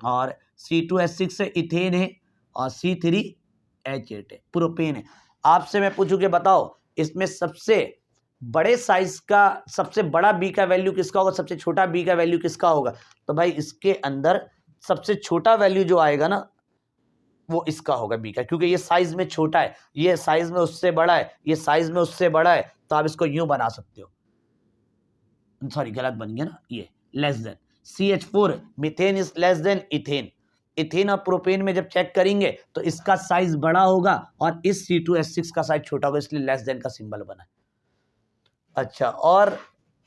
और C2H6 है, इथेन है, और C3H8 है, प्रोपेन है। आपसे मैं पूछूं कि बताओ इसमें सबसे बड़े साइज का सबसे बड़ा बी का वैल्यू किसका होगा, सबसे छोटा बी का वैल्यू किसका होगा? तो भाई इसके अंदर सबसे छोटा वैल्यू जो आएगा ना, वो इसका होगा बी का, क्योंकि ये साइज में छोटा है, ये साइज में उससे बड़ा है, ये साइज में उससे बड़ा है, तो आप इसको यूं बना सकते हो, सॉरी गलत बन गया ना, ये less than CH4, methane is less then ethane. Ethane और प्रोपेन में जब चेक करेंगे तो इसका साइज बड़ा होगा और इस C2H6 का साइज छोटा होगा, इसलिए लेस देन का सिंबल बना है। अच्छा, और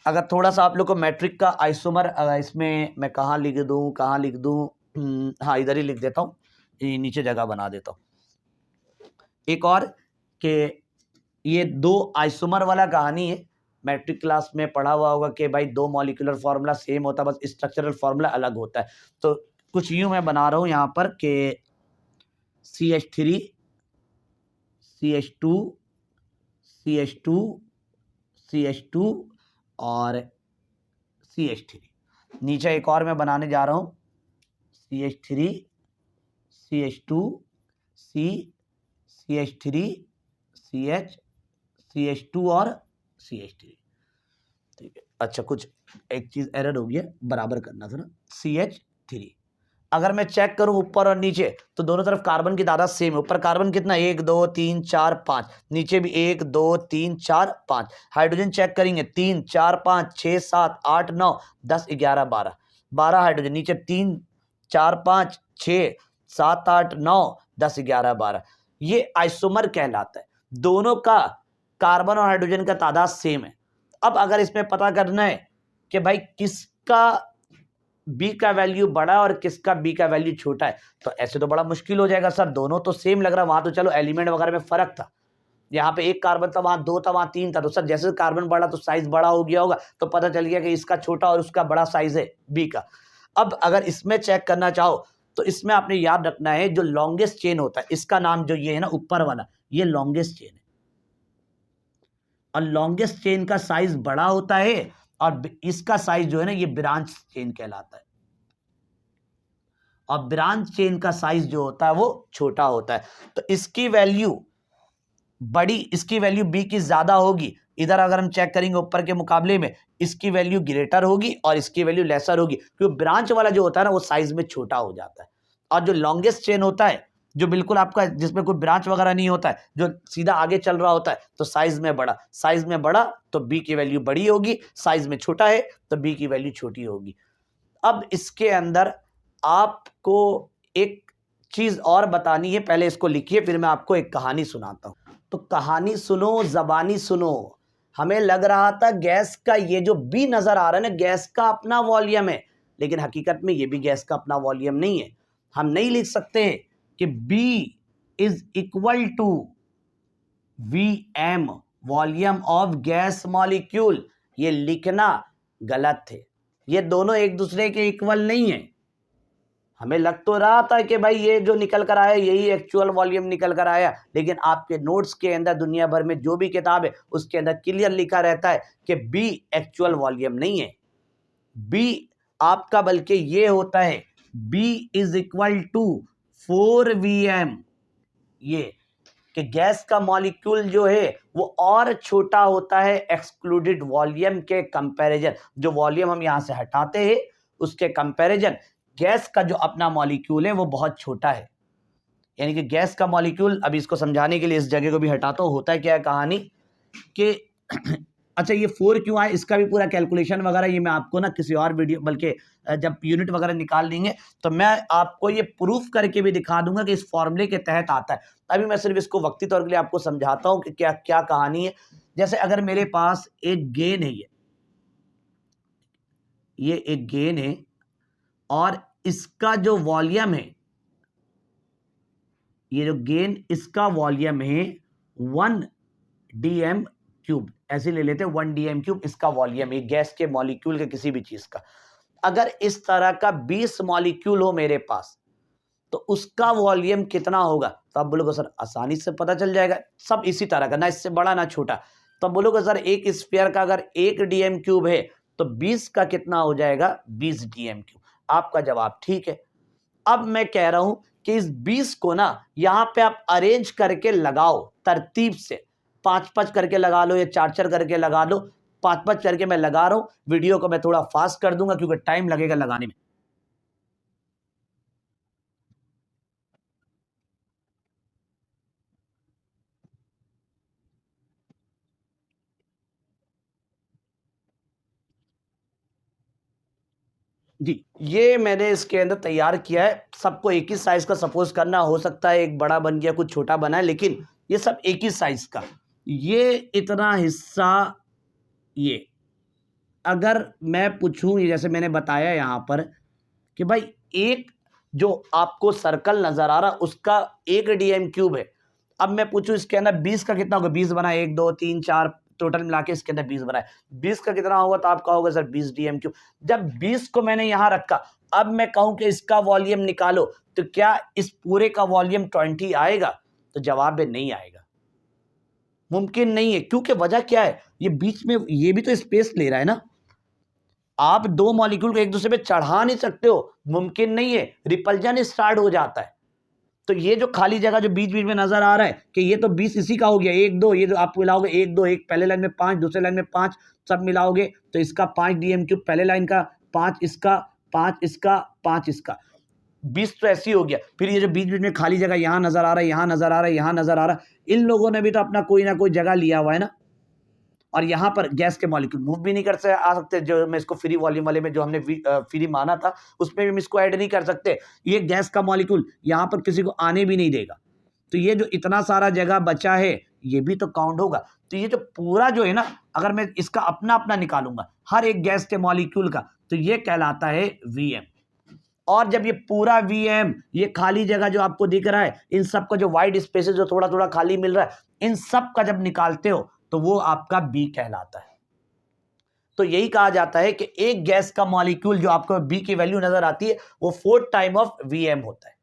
अगर थोड़ा सा आप लोग को मैट्रिक का आइसोमर, इसमें मैं कहाँ लिख दूँ, हाँ इधर ही लिख देता हूँ, नीचे जगह बना देता हूँ। एक और कि ये 2 आइसोमर वाला कहानी है, मैट्रिक क्लास में पढ़ा हुआ होगा कि भाई 2 मॉलिक्यूलर फार्मूला सेम होता है, बस स्ट्रक्चरल फार्मूला अलग होता है। तो कुछ यूं मैं बना रहा हूं यहाँ पर कि CH3, CH2, CH2, CH2 और CH3। नीचे एक और मैं बनाने जा रहा हूँ, CH3, CH2, CH3, CH2 और CH3, ठीक है। अच्छा, कुछ एक चीज एरर हो गया, बराबर करना था ना, CH3। अगर मैं चेक करूं ऊपर और नीचे तो दोनों तरफ कार्बन की तादाद सेम है। ऊपर कार्बन कितना, 1 2 3 4 5, नीचे भी 1 2 3 4 5। हाइड्रोजन चेक करेंगे, 3 4 5 6 7 8 9 10 11 12, 12 हाइड्रोजन, नीचे 3 4 5 6 7 8 9 10 11 12। ये आइसोमर कहलाता है, दोनों का कार्बन और हाइड्रोजन का तादाद सेम है। अब अगर इसमें पता करना है कि भाई किसका बी का वैल्यू बड़ा है और किसका बी का वैल्यू छोटा है, तो ऐसे तो बड़ा मुश्किल हो जाएगा सर, दोनों तो सेम लग रहा है, वहां तो चलो एलिमेंट वगैरह में फर्क था, यहाँ पे 1 कार्बन था, वहां 2 था, वहां 3 था, तो सर जैसे कार्बन बड़ा तो साइज बड़ा हो गया होगा, तो पता चल गया कि इसका छोटा और उसका बड़ा साइज है बी का। अब अगर इसमें चेक करना चाहो तो इसमें आपने याद रखना है, जो लॉन्गेस्ट चेन होता है, इसका नाम जो ये है ना ऊपर वाला, ये लॉन्गेस्ट चेन है, और लॉन्गेस्ट चेन का साइज बड़ा होता है, और इसका साइज जो है ना, ये ब्रांच चेन कहलाता है, और ब्रांच चेन का साइज जो होता है वो छोटा होता है। तो इसकी वैल्यू बड़ी, इसकी वैल्यू बी की ज्यादा होगी। इधर अगर हम चेक करेंगे ऊपर के मुकाबले में, इसकी वैल्यू ग्रेटर होगी और इसकी वैल्यू लेसर होगी, क्योंकि ब्रांच वाला जो होता है ना वो साइज में छोटा हो जाता है, और जो लॉन्गेस्ट चेन होता है, जो बिल्कुल आपका जिसमें कोई ब्रांच वगैरह नहीं होता है, जो सीधा आगे चल रहा होता है, तो साइज में बड़ा, साइज में बड़ा तो बी की वैल्यू बड़ी होगी, साइज में छोटा है तो बी की वैल्यू छोटी होगी। अब इसके अंदर आपको एक चीज और बतानी है, पहले इसको लिखिए, फिर मैं आपको एक कहानी सुनाता हूं। तो कहानी सुनो, जबानी सुनो। हमें लग रहा था गैस का ये जो बी नजर आ रहा है ना, गैस का अपना वॉल्यूम है, लेकिन हकीकत में ये भी गैस का अपना वॉल्यूम नहीं है। हम नहीं लिख सकते कि B is equal to VM, volume of gas molecule. ये लिखना गलत है, ये दोनों एक दूसरे के इक्वल नहीं है। हमें लग तो रहा था कि भाई ये जो निकल कर आया यही एक्चुअल वॉल्यूम निकल कर आया, लेकिन आपके नोट्स के अंदर दुनिया भर में जो भी किताब है उसके अंदर क्लियर लिखा रहता है कि बी एक्चुअल वॉल्यूम नहीं है। बी आपका बल्कि ये होता है, B is equal to 4VM। ये कि गैस का मॉलिक्यूल जो है वो और छोटा होता है एक्सक्लूडेड वॉल्यूम के कंपैरिजन। जो वॉल्यूम हम यहां से हटाते हैं उसके कंपैरिजन गैस का जो अपना मॉलिक्यूल है वो बहुत छोटा है, यानी कि गैस का मॉलिक्यूल, अभी इसको समझाने के लिए इस जगह को भी हटाता हूँ। होता है क्या है कहानी कि अच्छा ये 4 क्यों आए, इसका भी पूरा कैलकुलेशन वगैरह ये मैं आपको ना किसी और वीडियो, बल्कि जब यूनिट वगैरह निकाल लेंगे तो मैं आपको ये प्रूफ करके भी दिखा दूंगा कि इस फॉर्मूले के तहत आता है। अभी मैं सिर्फ इसको वक्ती तौर के लिए आपको समझाता हूँ कि क्या क्या कहानी है। जैसे अगर मेरे पास एक गेन है, ये एक गेन है और इसका जो वॉल्यूम है, ये जो गेन इसका वॉल्यूम है 1 dm क्यूब, ऐसे ले लेते हैं 1 dm क्यूब इसका वॉल्यूम है गैस के मॉलिक्यूल के किसी भी चीज का। अगर इस तरह का 20 मॉलिक्यूल हो मेरे पास तो उसका वॉल्यूम कितना होगा? तो आप बोलोगे सर आसानी से पता चल जाएगा, सब इसी तरह का, ना इससे बड़ा ना छोटा। तो आप बोलोगे सर एक स्फीयर का अगर 1 dm क्यूब है तो 20 का कितना हो जाएगा? 20 dm क्यूब। आपका जवाब ठीक है। अब मैं कह रहा हूं कि इस 20 को ना यहां पे आप अरेंज करके लगाओ तरतीब से, 5-5 करके लगा लो या 4-4 करके लगा लो। 5-5 करके मैं लगा रहा हूं, वीडियो को मैं थोड़ा फास्ट कर दूंगा क्योंकि टाइम लगेगा लगाने में। जी, ये मैंने इसके अंदर तैयार किया है। सबको एक ही साइज का सपोज करना, हो सकता है एक बड़ा बन गया कुछ छोटा बना है, लेकिन ये सब एक ही साइज का। ये इतना हिस्सा, ये अगर मैं पूछूं, ये जैसे मैंने बताया यहां पर कि भाई एक जो आपको सर्कल नजर आ रहा उसका 1 dm क्यूब है। अब मैं पूछूं इसके अंदर 20 का कितना होगा? 20 बना, 1 2 3 4 टोटल मिला के इसके अंदर 20 बना है। 20 का कितना होगा? तो आपका होगा सर 20 dm क्यूब। जब 20 को मैंने यहां रखा, अब मैं कहूं कि इसका वॉल्यूम निकालो, तो क्या इस पूरे का वॉल्यूम 20 आएगा? तो जवाब है नहीं आएगा, मुमकिन नहीं है। क्योंकि वजह क्या है, ये बीच में ये भी तो स्पेस ले रहा है ना। आप दो मॉलिक्यूल को एक दूसरे पे चढ़ा नहीं सकते हो, मुमकिन नहीं है, रिपल्जन स्टार्ट हो जाता है। तो ये जो खाली जगह जो बीच बीच में नजर आ रहा है कि ये तो 20 इसी का हो गया, 1 2, ये जो आप मिलाओगे 1 2, एक पहले लाइन में 5, दूसरे लाइन में 5, सब मिलाओगे तो इसका 5 dm क्यूब पहले लाइन का, 5 इसका, 5 इसका, 5 इसका, 20 तो ऐसे ही हो गया। फिर ये जो बीच बीच में खाली जगह यहां नजर आ रहा है, यहां नजर आ रहा है, यहां नजर आ रहा है, इन लोगों ने भी तो अपना कोई ना कोई जगह लिया हुआ है ना। और यहाँ पर गैस के मॉलिक्यूल मूव भी नहीं कर सकते, आ सकते, जो मैं इसको फ्री वॉल्यूम वाले में जो हमने फ्री माना था उसमें भी हम इसको ऐड नहीं कर सकते। ये गैस का मॉलिक्यूल यहाँ पर किसी को आने भी नहीं देगा। तो ये जो इतना सारा जगह बचा है ये भी तो काउंट होगा। तो ये जो पूरा जो है ना, अगर मैं इसका अपना अपना निकालूंगा हर एक गैस के मॉलिक्यूल का, तो ये कहलाता है वीएम। और जब ये पूरा वीएम, ये खाली जगह जो आपको दिख रहा है, इन सब का जो वाइड स्पेसेस जो थोड़ा थोड़ा खाली मिल रहा है, इन सब का जब निकालते हो तो वो आपका बी कहलाता है। तो यही कहा जाता है कि एक गैस का मॉलिक्यूल जो आपको बी की वैल्यू नजर आती है वो 4 टाइम ऑफ वीएम होता है,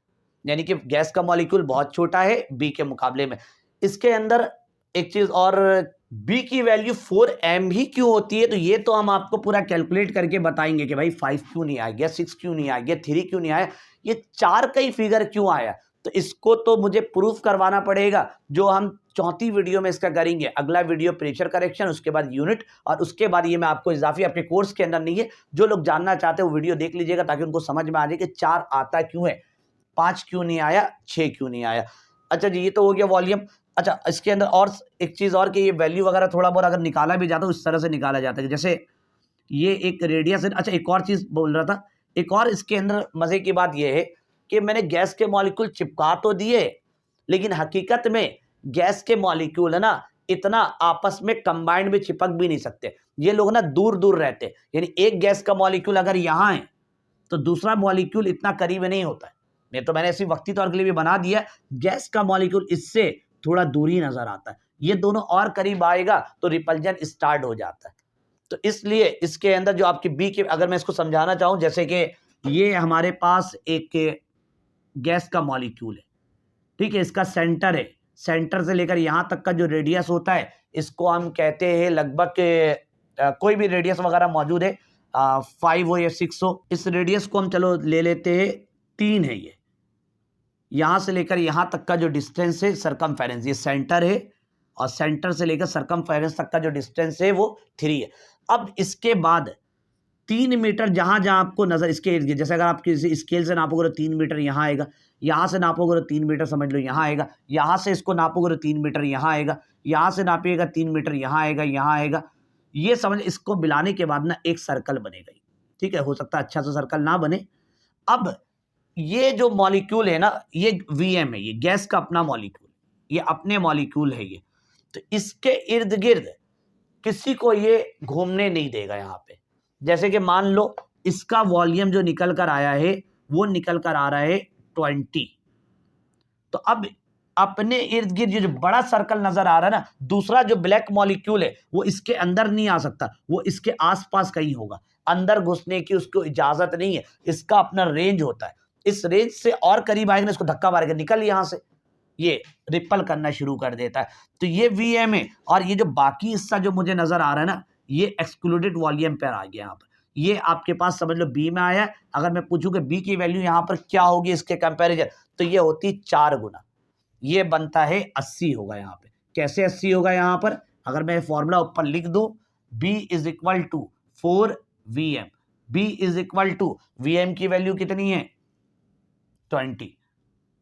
यानी कि गैस का मॉलिक्यूल बहुत छोटा है बी के मुकाबले में। इसके अंदर एक चीज और, बी की वैल्यू 4m ही क्यों होती है? तो ये तो हम आपको पूरा कैलकुलेट करके बताएंगे कि भाई 5 क्यों नहीं आ गया, 6 क्यों नहीं आ गया, 3 क्यों नहीं आया, ये 4 का ही फिगर क्यों आया। तो इसको तो मुझे प्रूफ करवाना पड़ेगा, जो हम चौथी वीडियो में इसका करेंगे। अगला वीडियो प्रेशर करेक्शन, उसके बाद यूनिट, और उसके बाद ये मैं आपको इजाफी अपने कोर्स के अंदर नहीं है, जो लोग जानना चाहते हैं वो वीडियो देख लीजिएगा ताकि उनको समझ में आ जाए कि 4 आता क्यों है, 5 क्यों नहीं आया, 6 क्यों नहीं आया। अच्छा जी, ये तो हो गया वॉल्यूम। अच्छा, इसके अंदर और एक चीज और कि ये वैल्यू वगैरह थोड़ा बहुत अगर निकाला भी जाता है, उस तरह से निकाला जाता है जैसे ये एक रेडियस है। अच्छा, एक और चीज बोल रहा था, एक और इसके अंदर मजे की बात यह है कि मैंने गैस के मॉलिक्यूल चिपका तो दिए, लेकिन हकीकत में गैस के मॉलिक्यूल है ना इतना आपस में कंबाइंड में चिपक भी नहीं सकते। ये लोग ना दूर दूर रहते, यानी एक गैस का मॉलिक्यूल अगर यहां है तो दूसरा मॉलिक्यूल इतना करीब नहीं होता है। मैंने ऐसी वक्ती तौर के लिए भी बना दिया, गैस का मॉलिक्यूल इससे थोड़ा दूरी नजर आता है, ये दोनों और करीब आएगा तो रिपल्जन स्टार्ट हो जाता है। तो इसलिए इसके अंदर जो आपकी बी के, अगर मैं इसको समझाना चाहूं, जैसे कि ये हमारे पास एक गैस का मॉलिक्यूल है, ठीक है, इसका सेंटर है, सेंटर से लेकर यहां तक का जो रेडियस होता है इसको हम कहते हैं लगभग कोई भी रेडियस वगैरह मौजूद है, 5 हो या 6 हो, इस रेडियस को हम चलो ले लेते हैं 3 है। ये यहां से लेकर यहां तक का जो डिस्टेंस है सरकमफेरेंस, ये सेंटर है, और सेंटर से लेकर सरकमफेरेंस तक का जो डिस्टेंस है वो 3 है। अब इसके बाद 3 मीटर जहाँ जहाँ आपको नज़र इसके इर्द गिर्द, जैसे अगर आप किसी स्केल से नापोगे तो 3 मीटर यहाँ आएगा, यहाँ से नापोगे तो 3 मीटर समझ लो यहाँ आएगा, यहाँ से इसको नापोगे तो 3 मीटर यहाँ आएगा, यहाँ से नापिएगा 3 मीटर यहाँ आएगा, यहाँ आएगा। ये समझ, इसको मिलाने के बाद ना एक सर्कल बनेगा। ठीक है, हो सकता है अच्छा सा सर्कल ना बने। अब ये जो मॉलिक्यूल है ना, ये वीएम है, ये गैस का अपना मॉलिक्यूल, ये अपने मॉलिक्यूल है ये, तो इसके इर्द गिर्द किसी को ये घूमने नहीं देगा यहाँ पे। जैसे कि मान लो इसका वॉल्यूम जो निकल कर आया है वो निकल कर आ रहा है 20, तो अब अपने इर्द गिर्द जो बड़ा सर्कल नजर आ रहा है ना, दूसरा जो ब्लैक मॉलिक्यूल है वो इसके अंदर नहीं आ सकता, वो इसके आसपास कहीं होगा, अंदर घुसने की उसको इजाजत नहीं है, इसका अपना रेंज होता है। इस रेंज से और करीब आएगा, इसको धक्का मारेगा, निकल यहां से, ये रिपल करना शुरू कर देता है। तो ये वीएम है, और ये जो बाकी हिस्सा जो मुझे नजर आ रहा है ना, ये एक्सक्लूडेड वॉल्यूम पर आ गया। यहाँ पर ये आपके पास समझ लो बी में आया। अगर मैं पूछूं कि बी की वैल्यू यहाँ पर क्या होगी इसके कंपैरिजन, तो ये होती 4 गुना, ये बनता है 80 होगा। यहाँ पे कैसे 80 होगा, यहाँ पर अगर मैं फॉर्मूला ऊपर लिख दूं, B is equal to 4Vm, B is equal to Vm की वैल्यू कितनी है 20,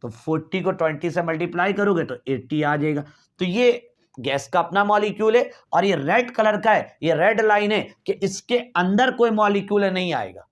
तो 40 को 20 से मल्टीप्लाई करोगे तो 80 आ जाएगा। तो ये गैस का अपना मॉलिक्यूल है, और ये रेड कलर का है, ये रेड लाइन है कि इसके अंदर कोई मॉलिक्यूल नहीं आएगा,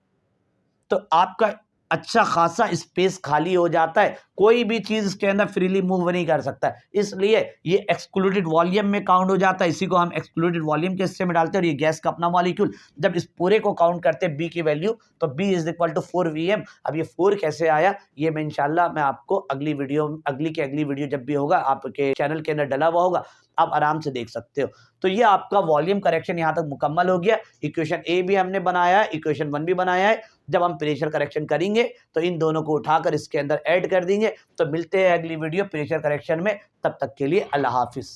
तो आपका अच्छा खासा स्पेस खाली हो जाता है, कोई भी चीज इसके अंदर फ्रीली मूव नहीं कर सकता, इसलिए ये एक्सक्लूडेड वॉल्यूम में काउंट हो जाता है। इसी को हम एक्सक्लूडेड वॉल्यूम के हिस्से में डालते हैं। और ये गैस का अपना मॉलिक्यूल, जब इस पूरे को काउंट करते हैं बी की वैल्यू, तो B is equal to 4Vm। अब ये 4 कैसे आया, ये मैं इंशाल्लाह मैं आपको अगली वीडियो जब भी होगा आपके चैनल के अंदर डला हुआ होगा, आप आराम से देख सकते हो। तो ये आपका वॉल्यूम करेक्शन यहाँ तक मुकम्मल हो गया। इक्वेशन ए भी हमने बनाया है, इक्वेशन 1 भी बनाया है। जब हम प्रेशर करेक्शन करेंगे तो इन दोनों को उठाकर इसके अंदर ऐड कर देंगे। तो मिलते हैं अगली वीडियो प्रेशर करेक्शन में, तब तक के लिए अल्लाह हाफिज।